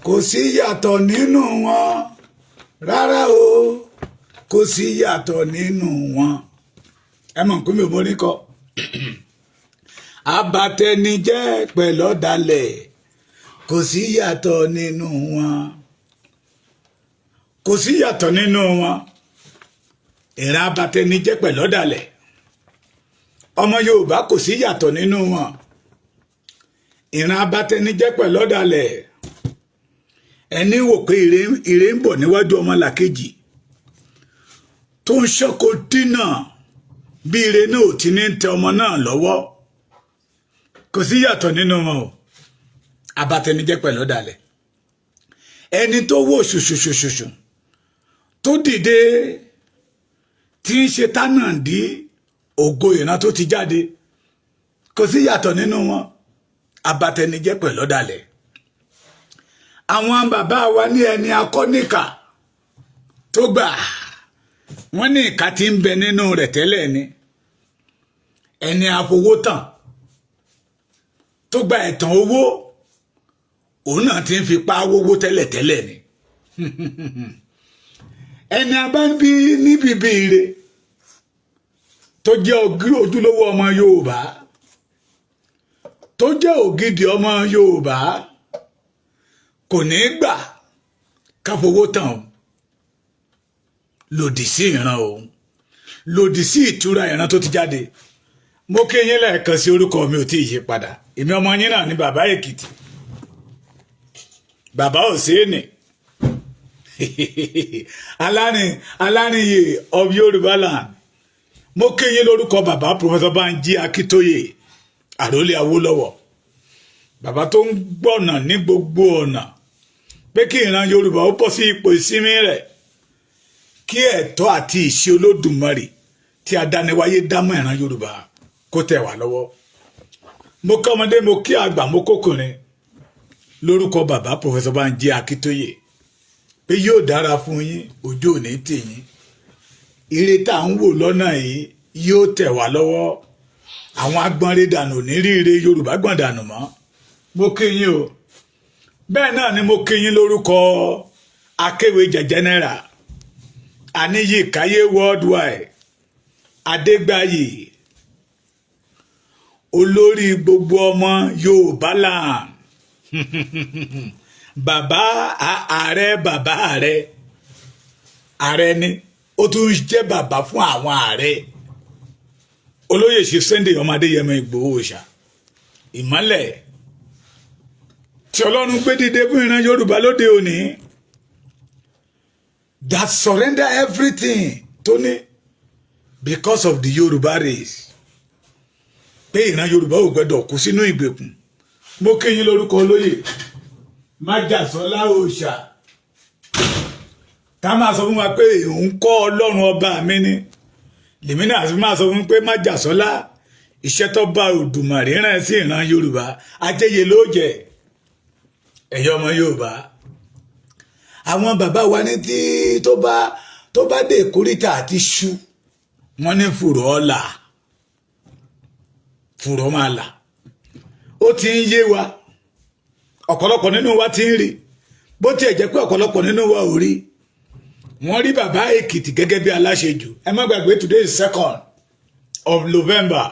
kò sí yàtọ̀ nínú wọn rárá o kò sí yàtọ̀ nínú wọn ẹ mọ̀ pé mi ò mórí kọ abatẹnijẹ́ pẹ̀lú ọ̀dàlẹ̀ kò sí yàtọ̀ nínú wọn kò sí yàtọ̀ nínú wọn ìran abatẹnijẹ́ pẹ̀lú ọ̀dàlẹ̀ ọmọ Yorùbá kò sí yàtọ̀ nínú wọn ìran abatẹnijẹ́ pẹ̀lú ọ̀dàlẹ̀ ẹni wò pé ire ń bọ̀ níwájú ọmọ làkejì tó ń ṣọ́kò dínà bí ire náà ò ti ní tẹ ọmọ náà lọ́wọ́ kò sí yàtọ̀ nínú wọn o abatẹnijẹ́ pẹ̀lú ọ̀dàlẹ̀ ẹni tó wò ṣùṣùṣùṣùṣù tó dìde tí ń ṣe tánàndí ògo ìran tó ti jáde kò sí yàtọ̀ nínú wọn abatẹnijẹ́ pẹ̀lú ọ̀dàlẹ̀ àwọn bàbá wa ní ẹni akọ́nìkà tó gbà wọ́n ní ìka tí ń bẹ nínú rẹ̀ tẹ́lẹ̀ ni ẹni afowótàn tó gba ẹ̀tàn owó òun náà ti ń fipá wówó tẹ́lẹ̀tẹ́lẹ̀ ni ẹni abábí níbi ire tó jẹ́ ojúlówó ọmọ Yorùbá tó jẹ́ ògidì ọmọ Yorùbá kò ní gbà káfowó tàn o lòdì sí ìran o lòdì sí ìtura ìran tó ti jáde mo kí yín lẹ́ẹ̀kan sí orúkọ mi ò tí ì yí padà èmi ọmọ yín náà ní bàbá Èkìtì bàbá Òsénì alárìnyè of Yorùbá land mo kí yín lórúkọ bàbá Professor Banji Akíntóyè àrólé Awólọ́wọ̀ bàbá tó ń gbọ̀nà ní gbogbo ọ̀nà pé kí ìran Yorùbá ó bọ́ sí ipò ìsinmi rẹ̀ kí ẹ̀tọ́ àti ìṣe Olódùmarè tí adániwáyé dámọ̀ ìran Yorùbá kó tẹ̀ wá lọ́wọ́ mo kí ọmọdé mo kí àgbà mo kókùnrin lórúkọ bàbá Professor Banji Akíntóyè pé yóò dára fún yín ojú ò ní tì yín ire tá à ń wò lọ́nà yìí yóò tẹ̀ wá lọ́wọ́ àwọn agbọ́nrẹ́ dànù ní ríire Yorùbá gbọ̀n dànù mọ́ mo kí yín o bẹ́ẹ̀ náà ni mo kí yín lórúkọ akéwèjẹ general Aníyìkáyé worldwide Adégbáyé olórí gbogbo ọmọ Yorùbá land bàbá ààrẹ ni ó tún jẹ́ bàbá fún àwọn ààrẹ olóyè ṣe Sunday ọmọ Adéyẹmọ Ìgbòho Òòṣà ìmọ́lẹ̀ tí Ọlọ́run gbé dìde fún ìran Yorùbá lóde òní that surrender everything tó ní because of the Yorùbá race pé ìran Yorùbá ò gbọdọ̀ kú sínú ìgbèkùn mo kí yín lórúkọ olóyè Májàsọ́lá Òòṣà ká máa sọ fún wa pé òun kọ́ Ọlọ́run ọba mi ni lèmi náà sì máa sọ fún pé Májàsọ́lá iṣẹ́ tó bá Òdùmarè rán sí ìran Yorùbá ajẹ́yẹ ló jẹ́ ẹ̀yọ́ ọmọ Yorùbá àwọn bàbá wa ní tí tó bá dé ìkórìtà àti ṣú wọ́n ní fùrọ̀ ọ̀la fùrọ̀ máa là ó ti ń yé wa ọ̀pọ̀lọpọ̀ nínú wa ti ń rí bó tiẹ̀ jẹ́ pé ọ̀pọ̀lọpọ̀ nínú wa ò rí wọ́n rí bàbá Èkìtì gẹ́gẹ́ bí aláṣejù ẹ má gbàgbé today is 2nd of November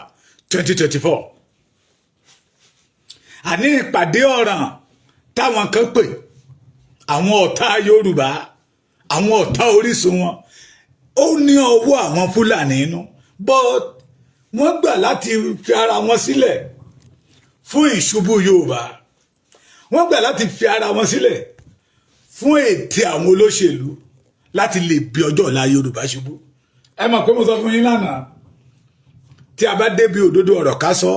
2024 àní ìpàdé ọ̀ràn táwọn kan pè àwọn ọ̀tá Yorùbá àwọn ọ̀tá Orísun wọn ó ní ọwọ́ àwọn Fúlàní inú but wọ́n gbà láti fi ara wọn sílẹ̀ fún ìṣubú Yorùbá wọ́n gbà láti fi ara wọn sílẹ̀ fún ète àwọn olóṣèlú láti lè bí ọjọ́ ọ̀la Yorùbá ṣubú ẹ mọ̀ pé mo sọ fún yín lánàá tí a bá débi òdodo ọ̀rọ̀ ká sọ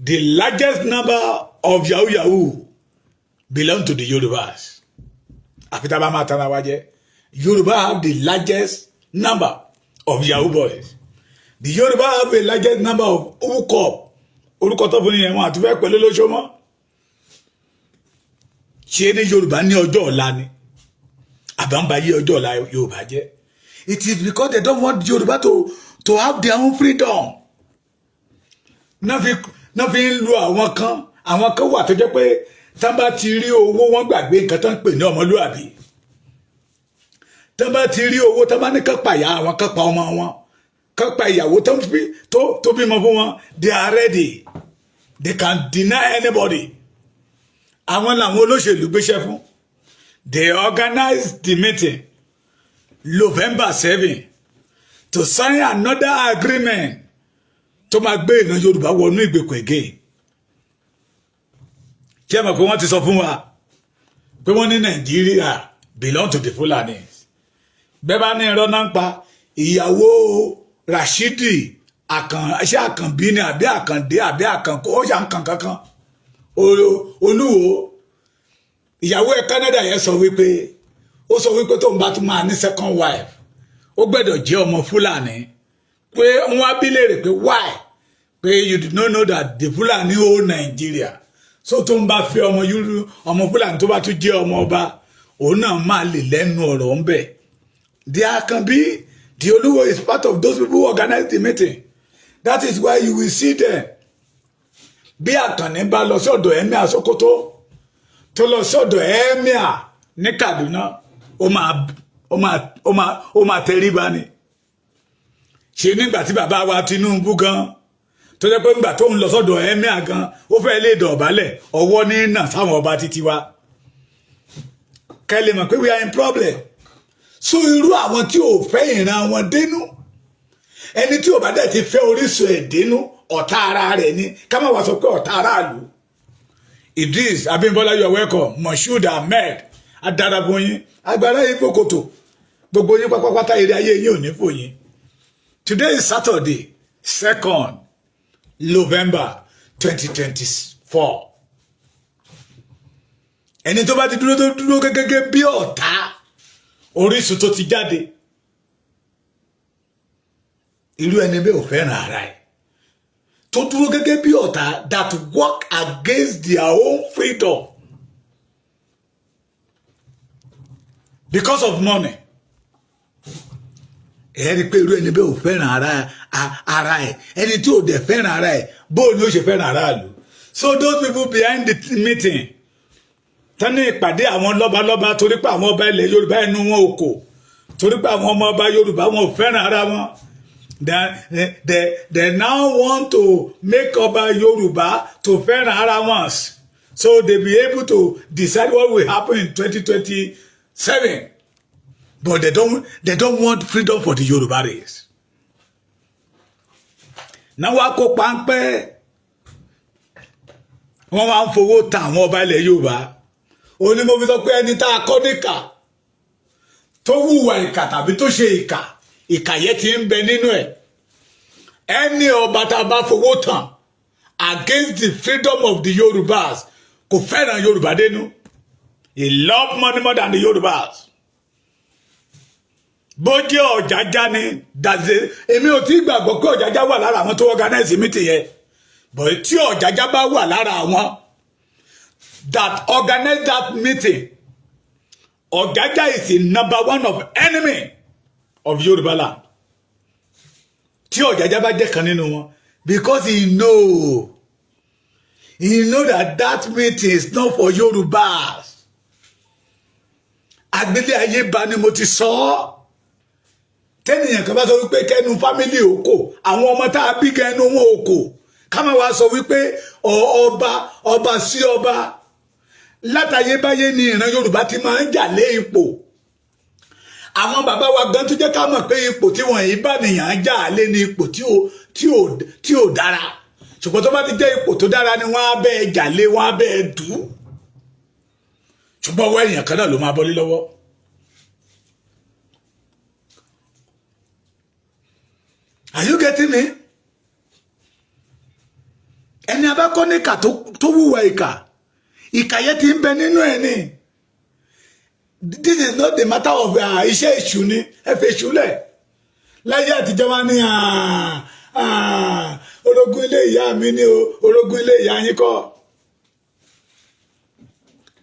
the largest number of yahoo belong to the Yorubas àfi tá a bá máa tara wa jẹ Yorùbá have the largest number of yahoo boys the Yorùbá have the largest number of hookup orúkọ tó fún yẹn wọn àti fẹ́ pẹ̀lú lóṣọ́mọ́ ṣe ní Yorùbá ní ọjọ́ ọ̀la ni àbámbáyé ọjọ́ ọ̀la Yorùbá jẹ́ it is because they don't want Yorùbá to have their own freedom náà fi ń lu àwọn kan wà tó jẹ́ pé tán bá ti rí owó wọ́n gbàgbé nǹkan tán pè ní ọmọlúwàbí tán bá ti rí owó tán bá ní kán pa ìyá wọn kán pa ọmọ wọn kán pa ìyàwó tó bímọ fún wọn they are ready they can deny anybody àwọn làwọn olóṣèlú gbéṣẹ́ fún they organized the meeting November 7 to sign another agreement tó máa gbé ìran Yorùbá wọnú ìgbèkùn again ṣé ẹ mọ̀ pé wọ́n ti sọ fún wa pé wọ́n ní Nàìjíríà belong to the Fulanis bẹ́ẹ̀ bá ní irọ́ náà ń pa ìyàwó Rashidi ṣé Àkànbí ni àbí Àkàndé àbí Àkànkó ó yà ń kàn kankan Olúwo ìyàwó ẹ̀ Canada yẹn sọ wípé tóun bá tún máa ní second wife ó gbọ́dọ̀ jẹ́ ọmọ Fúlàní pé wọ́n á bí léèrè pé why pé you did not know that the Fulani own Nigeria so tó ń bá fẹ́ ọmọ Fúlàní tó bá tún jẹ́ ọmọ ọba òun náà máa lè lẹ́nu ọ̀rọ̀ ń bẹ̀. There can be the Oluwo is part of those people who organize the meeting. That is why you will see them. Bí Àkànní bá lọ sọ́dọ̀ Emir Sokoto tó lọ sọ́dọ̀ Emir ní Kaduna ó máa tẹríba ni. Ṣé nígbà tí bàbá wa Tinubu gan tó jẹ́ pé nígbà tó ń lọ sọ́dọ̀ Emir gan ó fẹ́ lè dọ̀bálẹ̀ ọwọ́ ní nà sáwọn ọba títí wa. Kẹ́lẹ́ mọ̀ pé we are in problem. So irú àwọn tí ò fẹ́ ìran wọn dénú ẹni tí ò bá dẹ̀ ti fẹ́ Orísun ẹ̀ dénú ọ̀tá ara rẹ̀ ni ká má wá sọ pé ọ̀tá aráàlú. Idris Abimbola you are welcome Moshood Ahmed adaraboyin agbára yìí kòkòtò gbogbo yín pátápátá eré ayé yín ò ní fòyín. Today is Saturday 2nd November 2024. Ẹni tó bá ti dúró gẹ́gẹ́ bí ọ̀tá Orísun tó ti jáde irú ẹni bẹ́ẹ̀ ò fẹ́ràn ara ẹ̀ tó dúró gẹ́gẹ́ bí ọ̀tá that work against their own freedom because of money ẹ rí i pé irú ẹni bẹ́ẹ̀ ò fẹ́ràn ara ẹ̀ ẹni tí ò dẹ̀ fẹ́ràn ara ẹ̀ bóun ni ó ṣe fẹ́ràn aráàlú. So those people behind the meeting tani ìpàdé àwọn lọ́balọ́ba torí pé àwọn ọba ilẹ̀ Yorùbá ẹnu wọn ò kò torí pé àwọn ọmọ ọba Yorùbá wọn ò fẹ́ràn ara wọn they now want to make ọba Yorùbá to fẹ́ràn ara wọn so they be able to decide what will happen in 2027 but they don't want freedom for the Yorùbá race. Náà wá kó páńpẹ́ wọ́n wá ń fowó ta àwọn ọba ilẹ̀ Yorùbá òní mo fi sọ pé ẹni tá a kọ́ níkà tó hùwà ìkà tàbí tó ṣe ìkà yẹn ti ń bẹ nínú ẹ̀ ẹni ọba tá a bá fowó tàn against the freedom of the Yorùbás kò fẹ́ràn Yorùbá dénú he love money more than the Yorùbás bó jẹ́ Ọ̀jájá ni dàzẹ́ èmi ò tí gbàgbọ́ pé Ọ̀jájá wà lára àwọn tó organize meeting yẹn bọ̀ tí Ọ̀jájá bá wà lára àwọn that organize that meeting Ọ̀jájá is the number one of enemy of Yoruba land tí Ọ̀jájá bá jẹ́ kan nínú wọn because he know that meeting is not for Yorubas agbélé ayé ba ni mo ti sọ ọ́ tẹ́nìyàn kan bá sọ wípé kẹ́nu fámílì òkò àwọn ọmọ tá a bí kẹ́nu wọn òkò ká má wá sọ wípé ọba sí ọba látayébáyé ni ìran Yorùbá ti máa ń jà lé ipò àwọn bàbá wa gan tó jẹ́ ká mọ̀ pé ipò tí wọ́n yìí bá nìyàn jà lé ní ipò tí ò dára ṣùgbọ́n tó bá ti jẹ́ ipò tó dára ni wọ́n á bẹ́ẹ̀ jà lé wọ́n á bẹ́ẹ̀ dù ú ṣùgbọ́n ọwọ́ èèyàn kan náà ló máa bọ́lé lọ́wọ́. Are you getting me? Ẹni abákọ́ ní ìkà tó wúwa ìkà yẹn ti ń bẹ nínú ẹ̀ ni. This is not the matter of iṣẹ́ èṣù ni ẹ fi èṣù lẹ̀. Láyé àtijọ́ wa ní orogún ilé ìyá mi ní orogún ilé ìyá yín kọ́.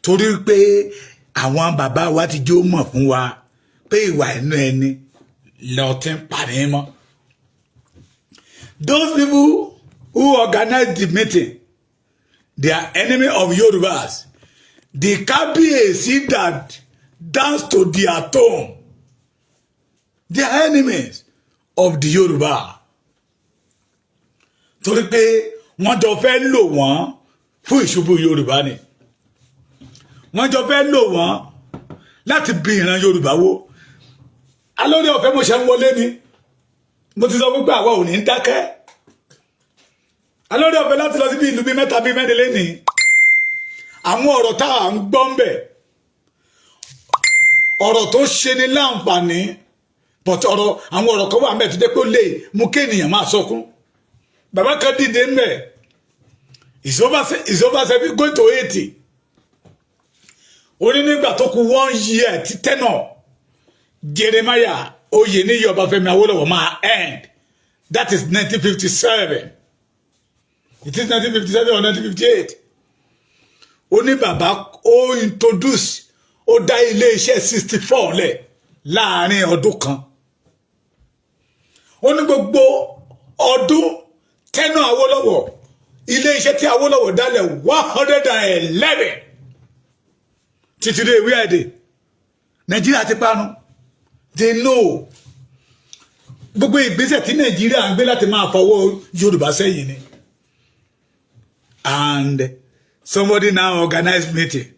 Torí pé àwọn bàbá wa ti jó mọ̀ fún wa pé ìwà ẹnu ẹni lọ ti ń parí mọ́. Those people who organize the meeting, they are enemy of Yorubas The Kábíyèsí that dance to their tone. They are enemies of the Yoruba. Torí pé wọ́n jọ fẹ́ lò wọ́n fún ìṣubú Yorùbá ni. Wọ́n jọ fẹ́ lò wọ́n láti bí ìran Yorùbá wó. Alórí ọ̀fẹ́ mo ṣe ń wọlé ni. Mo ti sọ wípé àwa ò ní dákẹ́. Alórí ọ̀fẹ́ láti lọ sí bí ìlú bí mẹ́ta bí mẹ́rin lénìí. Àwọn ọ̀rọ̀ tá à ń gbọ́ ń bẹ̀. Ọ̀rọ̀ tó ṣe ni láǹfààní. But àwọn ọ̀rọ̀ kan wà ń bẹ̀ tó jẹ́ pé ó lè mú kéènìyàn máa sọkún. Bàbá kan dìde ń bẹ̀. It's over 7 going to 80. Ó ní nígbà tó kù 1 year tí tẹ́nà Jeremiah Oyeniyi Ọbáfẹ́mi Awólọ́wọ̀ máa end. That is 1957. It is 1957 or 1958. Ó ní bàbá ó introduce ó dá ilé iṣẹ́ 64 lẹ̀ láàrin ọdún kan. Ó ní gbogbo ọdún tẹ́nà Awólọ́wọ̀ ilé iṣẹ́ tí Awólọ́wọ̀ dálẹ̀ 111 títí dé ìwé èdè Nàìjíríà ti parun. They know gbogbo ìgbésẹ̀ tí Nàìjíríà ń gbé láti máa fọwọ́ Yorùbá sẹ́yìn ni. And somebody now organized meeting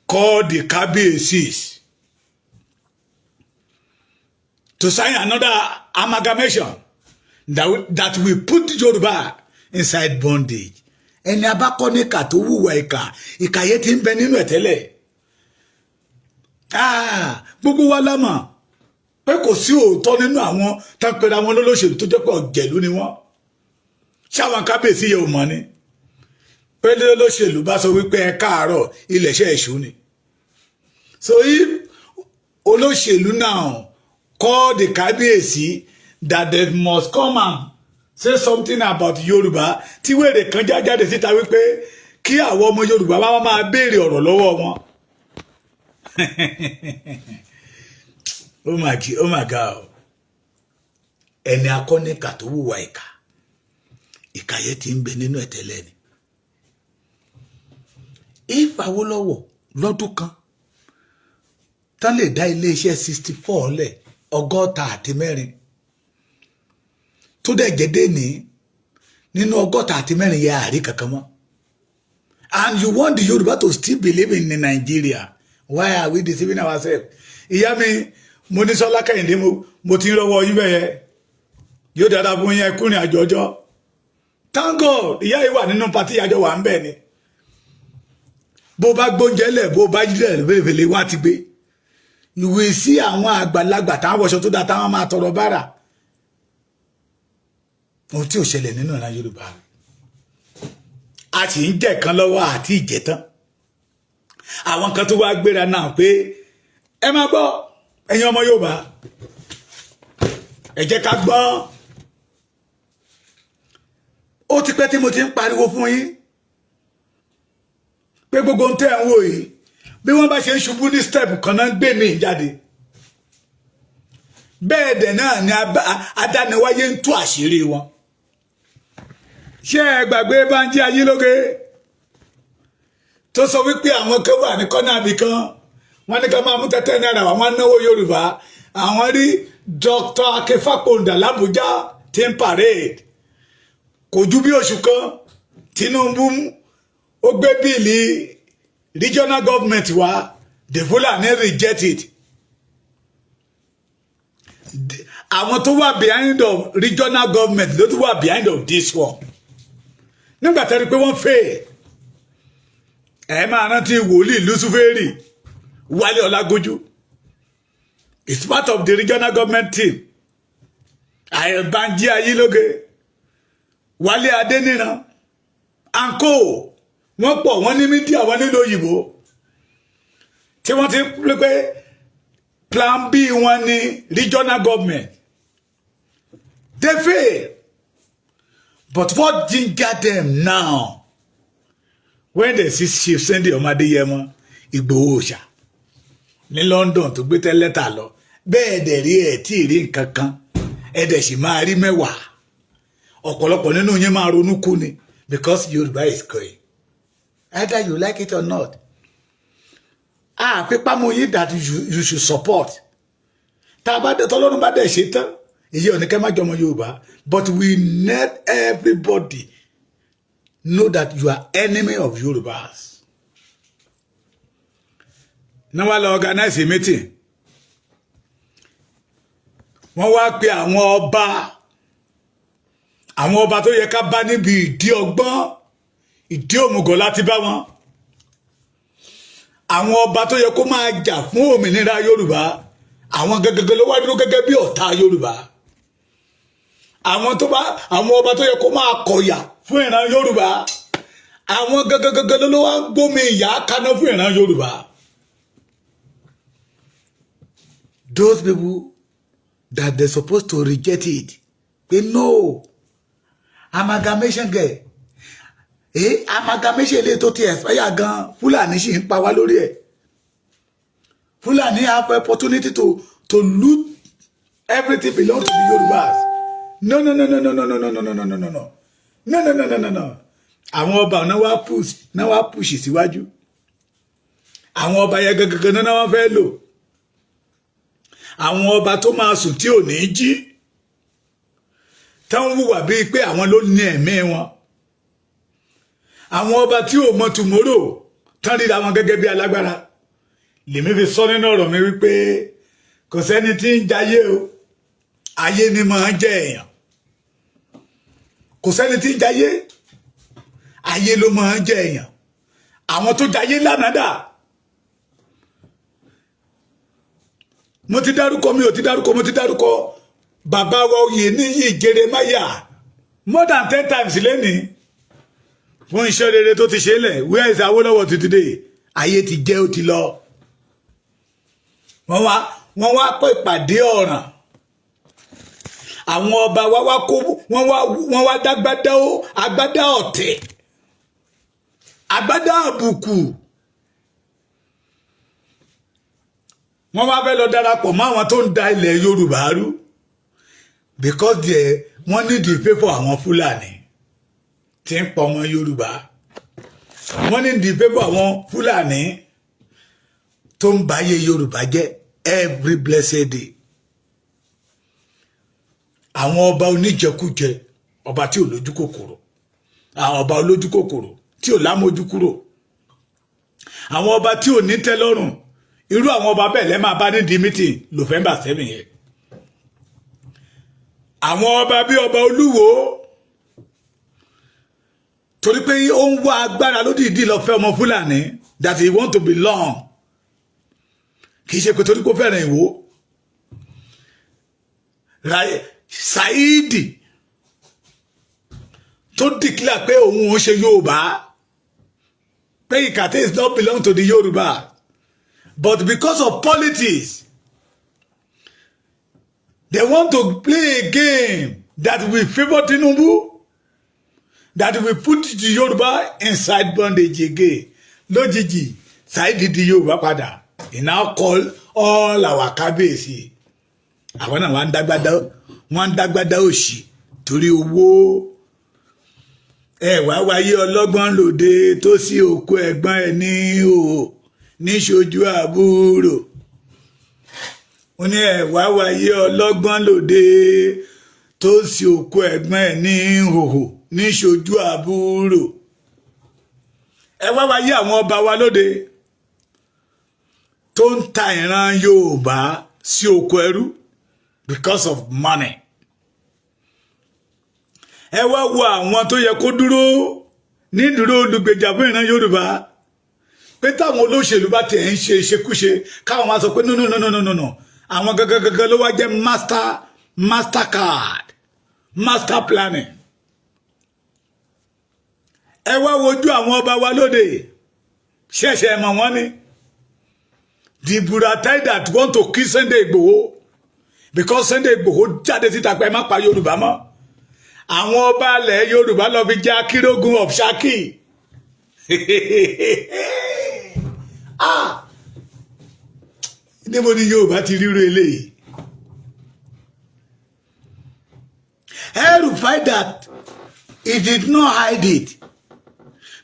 called the Kábíyèsí to sign another amalgamation that will put Yoruba inside bondage. Ẹni abákọ́ ní ìkà tó wùwà ìkà yẹn ti ń bẹ nínú ẹ̀ tẹ́lẹ̀. Gbogbo wa la mọ̀ pé kò sí òótọ́ nínú àwọn tápẹ́ra wọn lólóṣèlú tó jẹ́ pé ọ̀jẹ̀lú ni wọ́n. Ṣáwọn Kábíyèsí yẹn ò mọ̀ ni. Pé lólóṣèlú bá sọ wípé ẹ káàárọ̀ ilẹ̀ṣẹ̀ èṣù ni. So if olóṣèlú now call the Kábíyèsí that they must come and say something about Yoruba, tí wèrè kan jáde síta wípé kí àwọn ọmọ Yorùbá wá máa béèrè ọ̀rọ̀ lọ́wọ́ wọn. Oh my God. Ẹni akọ́nìkà tó wùwà ìkà yẹn ti ń bẹ nínú ẹ̀ tẹ́lẹ̀ ni. If Awólọ́wọ̀ lọ́dún kan tán lè dá ilé iṣẹ́ 64 lẹ̀ 64 tó dẹ̀ jẹ́dé ní nínú 64 yẹn àrí kankan mọ́. And you want the Yoruba to still believe in Nigeria. Why are we deceiving ourselves? Ìyá mi mo ní Sọlá Kẹ́hìndé mo ti ń rọwọ́ yín bẹ́ẹ̀ yóò dáadáa fún yín ẹkùnrin àjọjọ́. Thank God ìyá yìí wà nínú pàtí àjọ wà ń bẹ̀ ni. Bó bá gbóúnjẹ lẹ̀ bó bá jílẹ̀ fèlèfèlè wá ti gbé. Ìwé sí àwọn àgbàlagbà táwọn wọṣọ tó dáa táwọn máa tọrọ bára. Ohun tí ò ṣẹlẹ̀ nínú ìran Yorùbá. A sì ń jẹ kan lọ́wọ́ àti ìjẹtán. Àwọn kan tó wá gbéra náà pé ẹ máa gbọ́ ẹ̀yin ọmọ Yorùbá. Ẹ jẹ́ ká gbọ́. Ó ti pẹ́ tí mo ti ń pariwo fún yín pé gbogbo ń tẹ́ ń wò yìí bí wọ́n bá ṣe ń ṣubú ní step kan náà gbé mi jáde. Bẹ́ẹ̀ dẹ̀ náà ni adániwáyé ń tú àṣírí wọn. Ṣé ẹ gbàgbé Bánjí Ayélóge tó sọ wípé àwọn kan wà ní kọ́nà àbí kan wọ́n ní ká máa mú tẹ́tẹ́ náírà wọ́n náwó Yorùbá àwọn rí Dr. Akefaponda l'Abuja tí ń parade kò ju bí oṣù kan Tinubu ó gbé bíìlì regional government wá the Fulani reject it. Àwọn tó wà behind of regional government ló tó wà behind of this one. Nígbà tẹ́rí pé wọ́n fẹ́ ẹ máa rántí wòlíì Lúsúférì Wálé Ọlágójú. It's part of the regional government team. Bánjí Ayélóge Wálé Adéníran anko wọ́n pọ̀ wọ́n ní mídíà wọ́n nílò òyìnbó tí wọ́n ti pé pé plan B wọn ní regional government. They fail. But what ginger them now when they see Chief Sunday Ọmọdéyẹmọ Ìgbòho Òòṣà ní London tó gbé tẹ́lẹ́tà lọ bẹ́ẹ̀ dẹ̀ rí ẹ̀ tí ì rí nǹkan kan ẹ̀ dẹ̀ sì máa rí mẹ́wàá ọ̀pọ̀lọpọ̀ nínú yín máa ronú kú ni because Yorùbá is going. either you like it or not. People mo yí that you should support. Tá bá dé tọ́lọ́run bá dé ṣe tán, èyí ò ní kẹ́ má jọmọ Yorùbá, but we need everybody know that you are enemy of Yorubas. Now wá lọ organize a meeting. Wọ́n wá pe àwọn ọba tó yẹ ká bá níbi ìdí ọgbọ́n, ìdí òmùgọ̀ láti bá wọn. Àwọn ọba tó yẹ kó máa jà fún òmìnira Yorùbá, àwọn gẹ́gẹ́ ló wá dúró gẹ́gẹ́ bí ọ̀tá Yorùbá. Àwọn ọba tó yẹ kó máa kọ̀yà fún ìran Yorùbá, àwọn gẹ́gẹ́ ló wá gbómi ìyà kaná fún ìran Yorùbá. Those people that they're supposed to reject it, they know. Amalgamation gẹ̀. Amalgamation lè tó ti expire gan. Fulani ṣì ń pa wá lórí ẹ̀. Fulani have opportunity to loot everything belong to the Yorubas. No. Àwọn ọba náà wá push síwájú. Àwọn ọba yẹ gẹ́gẹ́ náà wọ́n fẹ́ lò. Àwọn ọba tó máa sùn tí ò ní jí. Táwọn wùwà bíi pé àwọn ló ní ẹ̀mí wọn. Àwọn ọba tí ò mọ tomorrow tán ríra wọn gẹ́gẹ́ bí alágbára. Lèmi fi sọ nínú ọ̀rọ̀ mi wípé kò sẹ́ni tí ń jayé o. Ayé ni máa ń jẹ èèyàn. Kò sẹ́ni tí ń jayé. Ayé ló máa ń jẹ èèyàn. Àwọn tó jayé lánàá dà. Mo ti dárúkọ bàbá wa Oyèníyì Jeremiah more than 10 times lẹ́nìí fún iṣẹ́ rere tó ti ṣe lẹ̀. Where is Awolowo today? Ayé ti jẹ́ ó ti lọ. Wọ́n wá pé ìpàdé ọ̀ràn. Àwọn ọba wọ́n wá agbádá ọ̀tẹ̀, agbádá àbùkù. Wọ́n wá fẹ́ lọ darapọ̀ mọ́ àwọn tó ń da ilẹ̀ Yorùbá rú because wọ́n ní the favour àwọn Fúlàní tí ń pa ọmọ Yorùbá. Wọ́n ní the favour àwọn Fúlàní tó ń báyé Yorùbá jẹ́ every blessed day. Àwọn ọba oníjẹkújẹ, ọba tí ò lójú kòkòrò, àwọn ọba olójú kòkòrò tí ò lámójú kúrò, àwọn ọba tí ò ní tẹ́lọ́rùn. Irú àwọn ọba bẹ́ẹ̀ lẹ́ máa bá ní di meeting November 7 yẹn. Àwọn ọba bí ọba Olúwo torí pé ó ń wá agbára lódìdí lọ fẹ́ ọmọ Fúlàní that he want to belong. Kì í ṣe pé torí kó fẹ́ràn Ìwó. Saidi tó declare pé òun ò ṣe Yorùbá, pé Ìkàtẹ́ is not belong to the Yoruba. But because of politics, they want to play a game that will favor Tinubu, that will put the Yoruba inside bondage again. Lójijì, Saidi di Yoruba padà. He now call all our kábíyèsí. Àwọn náà wọ́n ń dágbádá òṣì torí owó. Wá wáyé ọlọ́gbọ́n lòde tó sí òkú ẹ̀gbọ́n ẹ̀ ní òhò níṣojú àbúrò. Wọ́n ní wá wáyé ọlọ́gbọ́n lòde tó sí òkú ẹ̀gbọ́n ẹ̀ ní òhò níṣojú àbúrò. Wá wáyé àwọn ọba wa lóde tó ń ta ìran Yorùbá sí oko ẹrú because of money. Wá wo àwọn tó yẹ kó dúró ní dúró olùgbèjà fún ìran Yorùbá. Pé táwọn olóṣèlú bá tẹ̀ ń ṣe ìṣekúṣe káwọn máa sọ pé no. Àwọn gẹ́gẹ́ ló wá jẹ́ mastercard, master planning. Wá wojú àwọn ọba wa lóde. Ṣẹ̀ṣẹ̀ mọ̀ wọ́n ni. The Buratai that want to kill Sunday Igboho because Sunday Igboho jáde síta pé má pa Yorùbá mọ́. Àwọn ọba ilẹ̀ Yorùbá lọ fi jẹ́ Akírógun of Ṣakí. Níbo ni Yorùbá ti ríro eléyìí? El-Rufai that he did not hide it.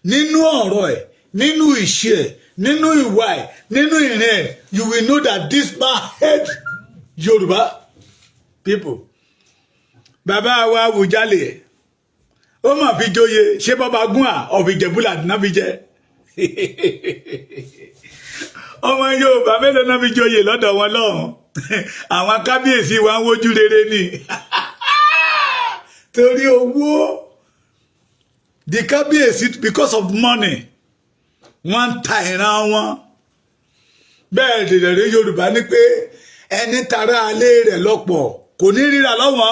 Nínú ọ̀rọ̀ ẹ̀, nínú ìṣe ẹ̀, nínú ìwà ẹ̀, nínú ìrìn ẹ̀, you will know that this man hate Yorùbá people. Bàbá wa Àwùjalè ó mà fi joyè ṣé bàbá gún à ọ̀fi Ìjẹ̀bú-Là náà fi jẹ́ ọmọ Yorùbá mélòó náà fi joyè lọ́dọ̀ wọn lọ́hùn àwọn kábíyèsí wa ń wojú rere ni torí owó the kábíyèsí because of money wọ́n ń ta ìran wọn bẹ́ẹ̀ dèrè Yorùbá ní pé ẹni tara alẹ́ rẹ̀ lọ́pọ̀ kò ní ríra lọ́wọ́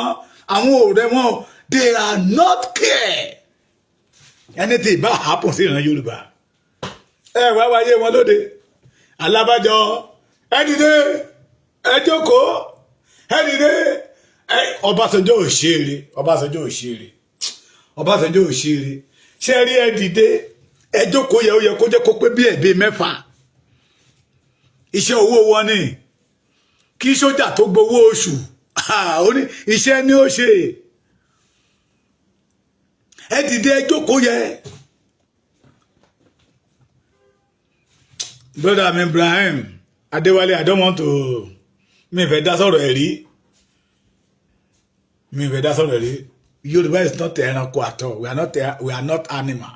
àwọn ọ̀rẹ́ wọn they are not care anything bá happen sí ìran Yorùbá ẹ wá wáyé wọn lóde alábàjọ ẹ dìde ẹ jókòó ẹ dìde Ọbásanjọ́ òṣèré Ọbásanjọ́ òṣèré Ọbásanjọ́ òṣèré ṣe rí ẹ dìde ẹ jókòó yẹ ó yẹ kó jẹ́ kó pé bí ẹ̀bí mẹ́fà iṣẹ́ owó wọn ni kí sójà tó gbowó oṣù iṣẹ́ ni ó ṣe ẹ dìde ẹ jókòó yẹ. Brother mi Ibrahim Adéwálé, I don't want to mi fẹ́ dá sọ̀rọ̀ ẹ̀ rí mi fẹ́ dá sọ̀rọ̀ ẹ̀ rí Yorùbá is not ẹranko at all, we are not animal.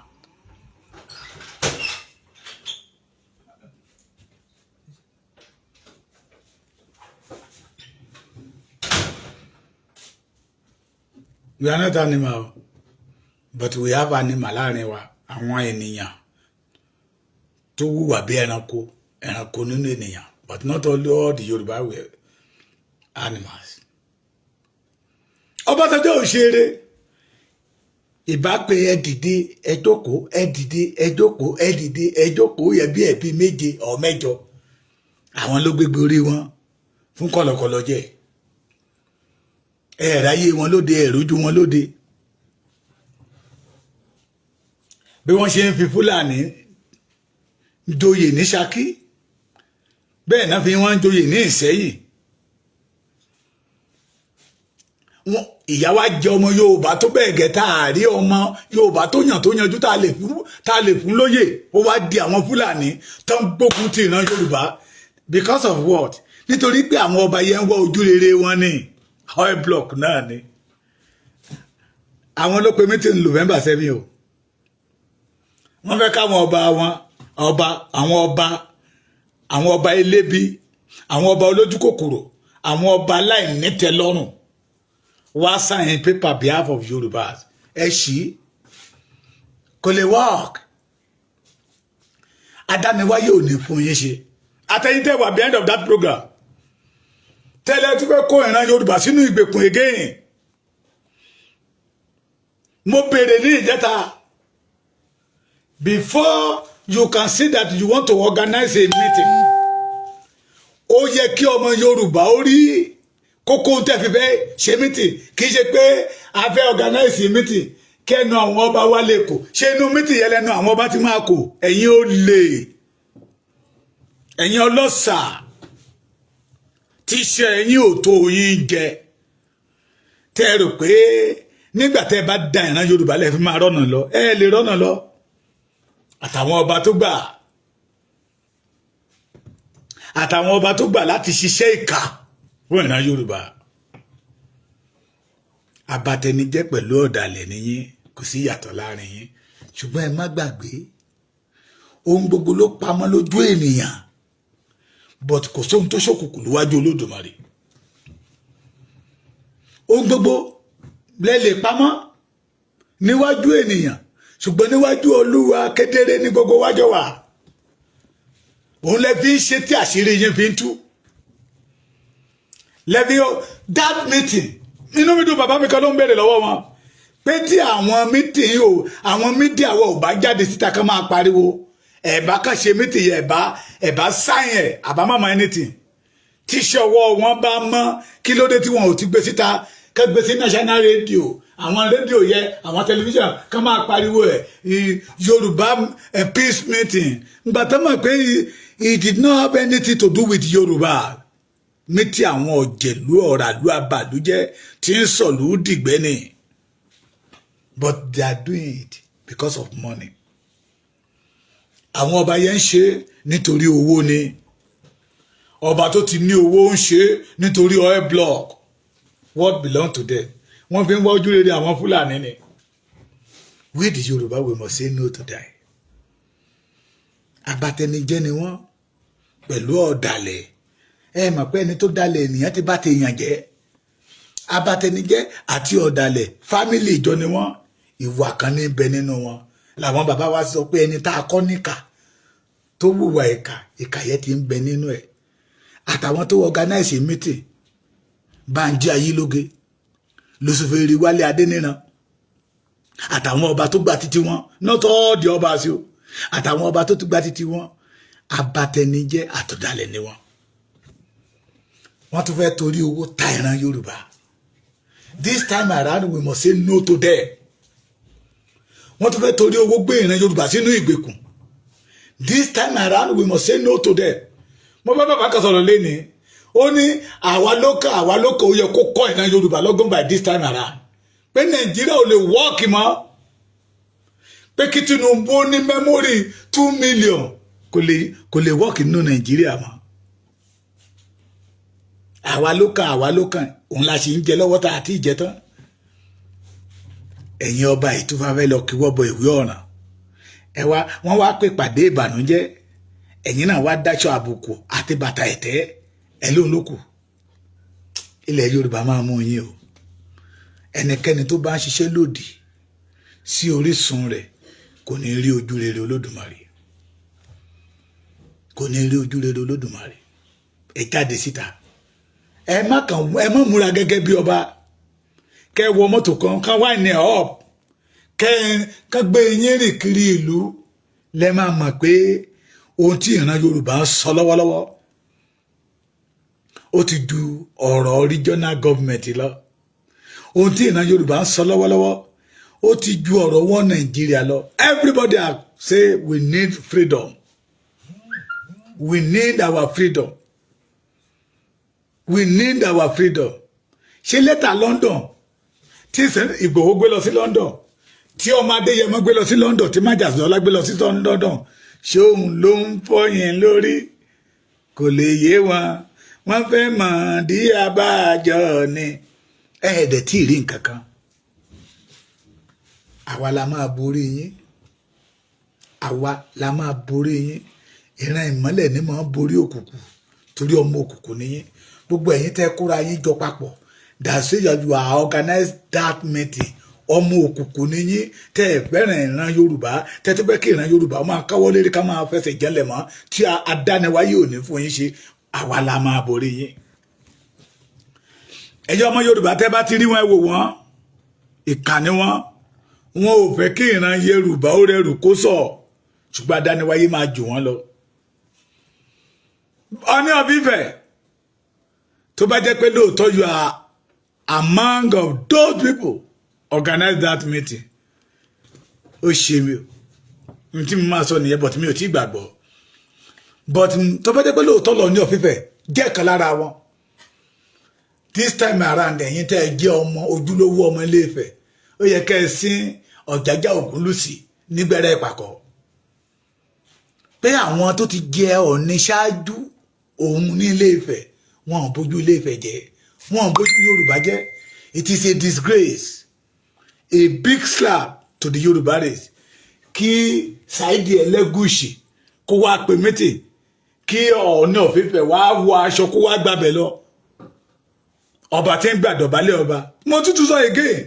We are not animal, but we have animal láàrin wa àwọn ènìyàn tó wùwà bí ẹranko nínú ènìyàn, but not all the Yoruba were animals. Ọbásanjọ́ òṣèré ìbá pé ẹ dìde ẹ jókòó ẹ dìde ẹ jókòó ẹ dìde ẹ jókòó yẹ bí ẹbí méje ọ mẹ́jọ àwọn ló gbégbé orí wọn fún kọ̀lọ̀kọ̀lọ̀ jẹ ẹ ráyé wọn lóde ẹ rójú wọn lóde bí wọ́n ṣe ń fi Fúlàní joyè ní Ṣakí bẹ́ẹ̀ náà fi wọ́n joyè ní Ìṣẹ́yìn ìyá wa jẹ ọmọ Yorùbá tó bẹ́ẹ̀ gẹ́ tá a rí ọmọ Yorùbá tó yàn tó yanjú tá a lè fún lóyè ó wá di àwọn Fúlàní tó ń gbógun ti ìran Yorùbá because of what? Nítorí pé àwọn ọba yẹn ń wọ ojú rere wọn ní oil block náà ni àwọn ló pe meeting November 7 o wọ́n fẹ́ káwọn ọba wọn àwọn ọba elébi àwọn ọba olójú kòkòrò àwọn ọba aláìnítẹ́lọ́rùn wá sign paper behalf of Yorùbás ẹ ṣí kò lè work adániwáyé ò ní fún yín ṣe àtẹ̀yìntẹ́ wà behind of that program tẹ́lẹ̀ tí fẹ́ kó ìran Yorùbá sínú ìgbèkùn again mo béèrè ní ìjẹta before you can see that you want to organize a meeting ó yẹ kí ọmọ Yorùbá ó rí kókó tẹ́ fi fẹ́ ṣe meeting kì í ṣe pé a fẹ́ organize meeting kẹ́nu àwọn ọba wa lè kó ṣe inú meeting yẹn lẹ́nu àwọn ọba ti máa kó ẹ̀yin ó lè ẹ̀yin ọlọ́ṣà tíṣẹ́ ẹ̀yin ò tó yín jẹ tẹ́ rò pé nígbà tẹ́ bá da ìran Yorùbá lẹ́ fi máa rọ́nà lọ ẹ lè rọ́nà lọ àtàwọn ọba tó gbà láti ṣiṣẹ́ ìkà fún ìran Yorùbá abatẹnijẹ́ pẹ̀lú ọ̀dàlẹ̀ nìyí kò sí ìyàtọ̀ láàrin yín ṣùgbọ́n ẹ má gbàgbé ohun gbogbo ló pamọ́ lójú ènìyàn but kò sóhun tó ṣòkùnkùn níwájú Olódùmarè ohun gbogbo lẹ́lẹ̀ pamọ́ níwájú ènìyàn ṣùgbọ́n níwájú Olúwa kedere ní gbogbo wájọ́ wà òun lẹ fi ń ṣe tí àṣírí yín fi ń tú lẹ́bí that meeting inú mi dùn bàbá mi kan ló ń béèrè lọ́wọ́ wọn pé tí àwọn meeting àwọn mídíà wọ ò bá jáde síta kan máa pariwo ẹ̀bá kàn ṣe meeting yẹn ẹ̀bá sáyẹn ẹ̀ àbámọ́mọ́ anything tíṣẹ́ ọwọ́ wọn bá mọ́ kí ló dé tí wọn ò ti gbé síta kẹ́ gbé sí national radio àwọn rédíò yẹ àwọn tẹlifíṣàn kan máa pariwo ẹ̀ Yorùbá peace meeting ngbà tó mọ̀ pé it did not have anything to do with Yorùbá mítí àwọn ọ̀jẹ̀lú ọ̀ràlú abàlújẹ́ tí ń sọ̀lú dìgbẹ́ ni but they are doing it because of money àwọn ọba yẹn ń ṣe nítorí owó ni ọba tó ti ní owó ń ṣe nítorí oil block what belong to them wọ́n fi ń wá ojú rere àwọn Fúlàní ni we the Yorùbá we must say no to that abatẹnijẹ́ ni wọ́n pẹ̀lú ọ̀dàlẹ̀ ẹ mọ̀ pé ẹni tó dalẹ̀ ènìyàn ti bá tèèyàn jẹ́ abatẹnijẹ́ àti ọ̀dàlẹ̀ fámìlì ìjọ ni wọ́n ìwà kan ní bẹ nínú wọn làwọn bàbá wa sọ pé ẹni tá a kọ́ níkà tó wùwà ìkà yẹn ti ń bẹ nínú ẹ̀ àtàwọn tó organize meeting Bánjí Ayílóge Lùsùfèrè Wálé Adéníran àtàwọn ọba tó gba títí wọn not all the ọba sí o àtàwọn ọba tó gba títí wọn abatẹnijẹ́ àtọ̀dàlẹ̀ ni wọn wọ́n tún fẹ́ torí owó ta ìran Yorùbá this time around we must say no to them wọ́n tún fẹ́ torí owó gbé ìran Yorùbá sínú ìgbèkùn this time around we must say no to them mo bá bàbá kan sọ̀rọ̀ lénìí ó ní àwa lókà ó yẹ kó kọ́ ìran Yorùbá lọ́gbọ́n by this time around pé Nàìjíríà ò lè wọ́ọ̀kì mọ́ pé kí Tinubu ní mẹ́mórì 2 million kò lè wọ́ọ̀kì nínú Nàìjíríà mọ́ àwa lókàn òun la ṣe ń jẹ lọ́wọ́ tá àti ìjẹ tán ẹ̀yin ọba ìtúfàfẹ́ lọ kí wọ́n bọ ìwé ọ̀ràn wọ́n wá pè pàdé ìbànújẹ́ ẹ̀yin náà wá dáṣọ àbùkù àti bàtà ẹ̀tẹ́ ẹ̀ lóun ló kù ilẹ̀ Yorùbá máa mú yín o ẹnikẹ́ni tó bá ń ṣiṣẹ́ lòdì sí orísun rẹ̀ kò ní rí ojú rere Olódùmarè kò ní rí ojú rere Olódùmarè ẹ jáde síta ẹ má múra gẹ́gẹ́ bí ọba kẹ́ wọ mọ́tò kan wá ní up kẹ́ gbé yín rìn kiri ìlú lẹ máa mọ̀ pé ohun tí ìran Yorùbá ń sọ lọ́wọ́lọ́wọ́ ó ti ju ọ̀rọ̀ regional government lọ ohun tí ìran Yorùbá ń sọ lọ́wọ́lọ́wọ́ ó ti ju ọ̀rọ̀ wọn Nàìjíríà lọ everybody say we need freedom we need our freedom we need our freedom ṣe lẹ́tà London tí Ìgbòho gbé lọ sí London tí ọmọ Adéyẹmọ gbé lọ sí London tí Májàsọ́lá gbé lọ sí London ṣé òun ló ń fọyín lórí kò lè yé wọn wọ́n fẹ́ mọ̀ dí abájọ ni ẹ̀ẹ́dẹ̀ tí ì rí nǹkan kan àwa la máa borí yín àwa la máa borí yín ìran ìmọ́lẹ̀ ni máa borí òkùnkùn torí ọmọ òkùnkùn ni yín gbogbo ẹ̀yin tẹ́ kóra yín jọ papọ̀ that say you are organize that meeting ọmọ òkùnkùn ni yín tẹ́ ẹ fẹ́ràn ìran Yorùbá tẹ́ tó bẹ́ kí ìran Yorùbá máa káwọ́ lérí ká máa fẹsẹ̀ jẹ́lẹ̀ mọ́ tí adániwáyé ò ní fún yín ṣe àwa la máa borí yín ẹ̀yin ọmọ Yorùbá tẹ́ bá ti rí wọn ẹ wò wọ́n ìkà ni wọn ò fẹ́ kí ìran Yorùbá ó rẹrù kó sọ ṣùgbọ́n adániwáyé máa jù wọ́n lọ Ọọ̀ni of Ifẹ̀ tó bá jẹ́ pé lóòótọ́ you are among of those people organize that meeting ó ṣe mi o tí mo máa sọ nìyẹn but mi ò tí gbàgbọ́ but tó bá jẹ́ pé lóòótọ́ Ọọ̀ni of Ifẹ̀ jẹ́ kan lára wọn this time around ẹ̀yin tẹ́ ẹ jẹ́ ọmọ ojúlówó ọmọ Ilé Ifẹ̀ ó yẹ kẹ́ ẹ sin Ọ̀jájá Ògúnlùsì nígbẹ̀rẹ̀ ìpàkọ́ pé àwọn tó ti jẹ Ọọ̀ni ṣáájú òun ní Ilé Ifẹ̀ wọn ò bójú Ilé Ifẹ̀ jẹ́ wọn ò bójú Yorùbá jẹ́ it is a disgrace a big slap to the Yorùbá race kí Saidi Ẹlẹ́gùṣì kó wá pè méjì kí Ọọ̀ni of Ifẹ̀ wá wọ aṣọ kó wá gbàbẹ̀ lọ ọba tí ń gbàdọ̀bálẹ̀ ọba mo tútù sọ again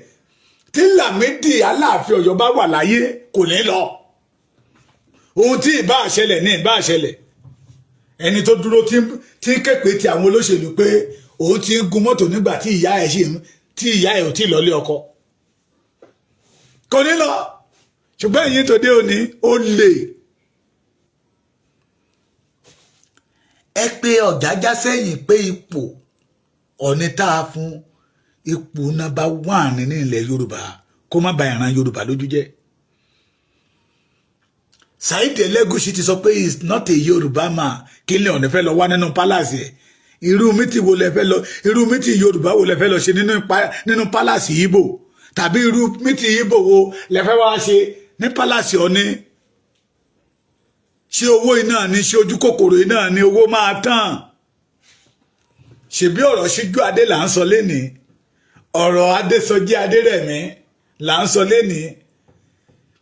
tí Lámídì Aláàfin Ọ̀yọ́ bá wà láyé kò ní lọ ohun tí ìbá àṣẹlẹ̀ ní ìbá àṣẹlẹ̀ ẹni tó dúró tí ń képe ti àwọn olóṣèlú pé òun ti ń gun mọ́tò nígbà tí ìyá ẹ̀ ò tí ì lọlé ọkọ kò ní lọ ṣùgbọ́n èyí tó dé òní ó lè ẹ pé Ọ̀jájá sẹ́yìn pé ipò Ọọ̀ni tá a fún ipò nọ́mbà 1 ní ilẹ̀ Yorùbá kó má ba ìran Yorùbá lójú jẹ́ Saidi Ẹlẹ́gùṣì ti sọ pé he is not a Yorùbá man kí ni Ọọ̀ni fẹ́ lọ wá nínú pálásì ẹ̀ irú mítì wo lẹ fẹ́ lọ irú mítì Yorùbá wo lẹ fẹ́ lọ ṣe nínú pálásì Ìgbò tàbí irú mítì Ìgbò wo lẹ fẹ́ wá ṣe ní pálásì Ọọ̀ni ṣé owó iná ni ṣé ojú kòkòrò iná ni owó máa tán ṣebí ọ̀rọ̀ Síjú Adé là ń sọ lénìí ọ̀rọ̀ Adésọjí Adérẹ̀mí là ń sọ lénìí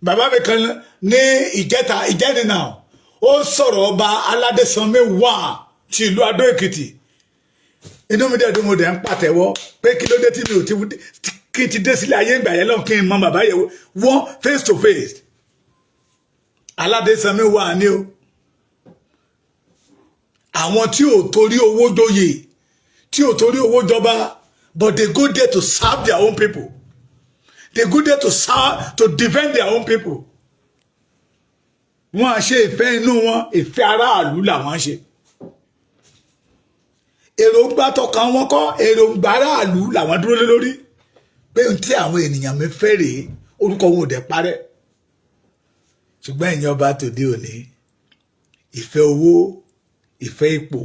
bàbá mi kan ní ìjẹni náà ó sọ̀rọ̀ ọba Aládésanmí wà ti ìlú Adó Èkìtì inú mi dẹ̀ dùn mo dẹ̀ ń pàtẹ́wọ́ pé kí ló dé tí mi ò kí n ti dé sílé ayé ìgbà yẹn lọ́n kí n mọ bàbá yẹn wọ́n face to face Aládésanmí wà ní o àwọn tí ò torí owó joyè tí ò torí owó jọba but they go there to serve their own people they go there to serve to defend their own people wọ́n á ṣe ìfẹ́ inú wọn ìfẹ́ aráàlú làwọn ṣe èròǹgbà tọkàn wọn kọ́ èròǹgbà aráàlú làwọn dúró lé lórí pé ohun tí àwọn ènìyàn mi fẹ́ rèé orúkọ wọn ò dẹ̀ parẹ́ ṣùgbọ́n ẹ̀yin ọba tòde òní ìfẹ́ owó ìfẹ́ ipò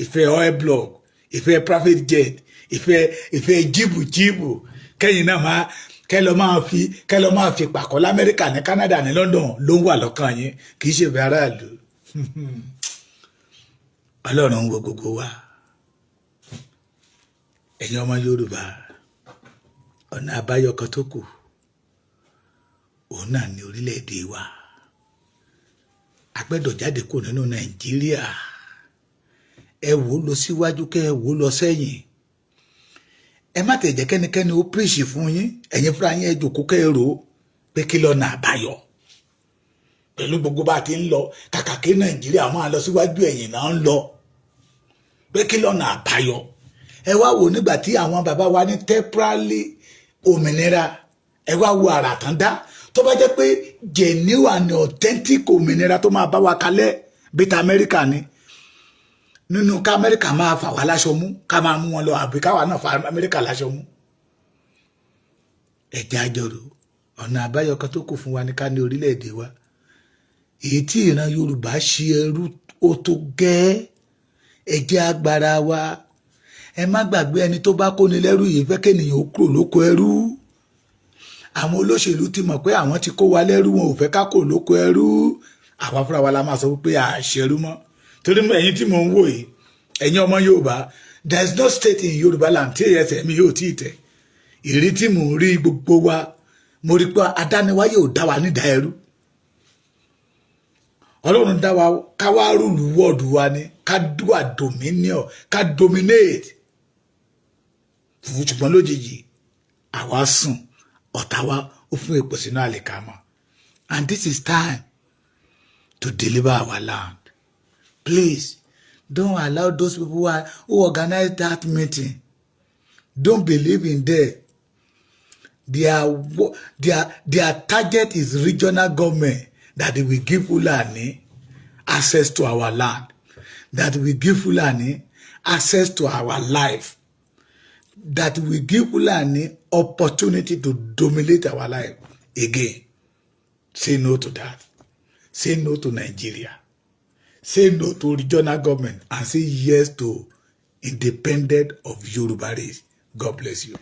ìfẹ́ oil block ìfẹ́ private jet ìfẹ́ jíìbù kẹ́yìn náà kẹ́ lọ máa fi pàkọ́ lamẹ́ríkà ní Canada ní London ló ń wà lọ́kàn yín kì í ṣe ìfẹ́ aráàlú Ọlọ́run ń wo gbogbo wa ẹ̀yin ọmọ Yorùbá ọ̀nà àbáyọ kan tó kù òun náà ní orílẹ̀-èdè wa a gbọ́dọ̀ jáde kúrò nínú Nàìjíríà ẹ wò lọ síwájú kẹ́ ẹ wò lọ sẹ́yìn ẹ má tẹ̀ jẹ́ kẹ́nikẹ́ni ó píríṣì fún yín ẹ̀yin fúnra yín ẹ jòkó kẹ́ ẹ rò ó pé kí lọ́nà àbáyọ pẹ̀lú gbogbo bá a ti ń lọ kàkà kí Nàìjíríà máa lọ síwájú ẹ̀yìn náà ń lọ pé kí lọ́nà àbáyọ ẹ wá wò nígbà tí àwọn bàbá wa ní temporary òmìnira ẹ wá wo àrà tán dá tó bá jẹ́ pé genuine and authentic òmìnira tó máa bá wa kalẹ̀ bíi ta Amẹ́ríkà ni nínú ká Amẹ́ríkà máa fà wá láṣọ mú ká máa mú wọn lọ àbí káwa náà fa Amẹ́ríkà láṣọ mú ẹ̀jẹ̀ àjọrò ọ̀nà àbáyọ kan tó kù fún wa ní ká ní orílẹ̀-èdè wa èyí tí ìran Yorùbá ṣe ẹrú ó tó gẹ́ ẹ̀jẹ̀ agbára wa ẹ má gbàgbé ẹni tó bá kóni lẹ́rú yìí fẹ́ kéèyàn ó kúrò lóko ẹrú àwọn olóṣèlú ti mọ̀ pé àwọn ti kó wa lẹ́rú wọn ò fẹ́ ká kúrò lóko ẹrú àwa fúnra wa la máa sọ pé àṣẹrú mọ́ torí ẹ̀yin tí mò ń wò yìí ẹ̀yin ọmọ Yorùbá there is no state in Yorùbá land tí ẹsẹ̀ mi yóò tí ì tẹ̀ ìrí tí mò ń rí gbogbo wa mo rí pé adániwáyé ò dá wa nídàá ẹrú Ọlọ́run dá wa ká wá rúùlù wọ́ọ̀dù wa ni ká dúà dominion ká dominate ṣùgbọ́n lójijì àwa sùn ọ̀tá wa ó fún èpò sínú àlìkámọ̀ and this is time to deliver our land. Please don't allow those people who organize that meeting. Don't believe in them. Their target is regional government that they will give Fulani access to our land, that will give Fulani access to our life, that will give Fulani opportunity to dominate our life again. Say no to that. Say no to Nigeria. Say no to regional government and say yes to independence of Yoruba race. God bless you.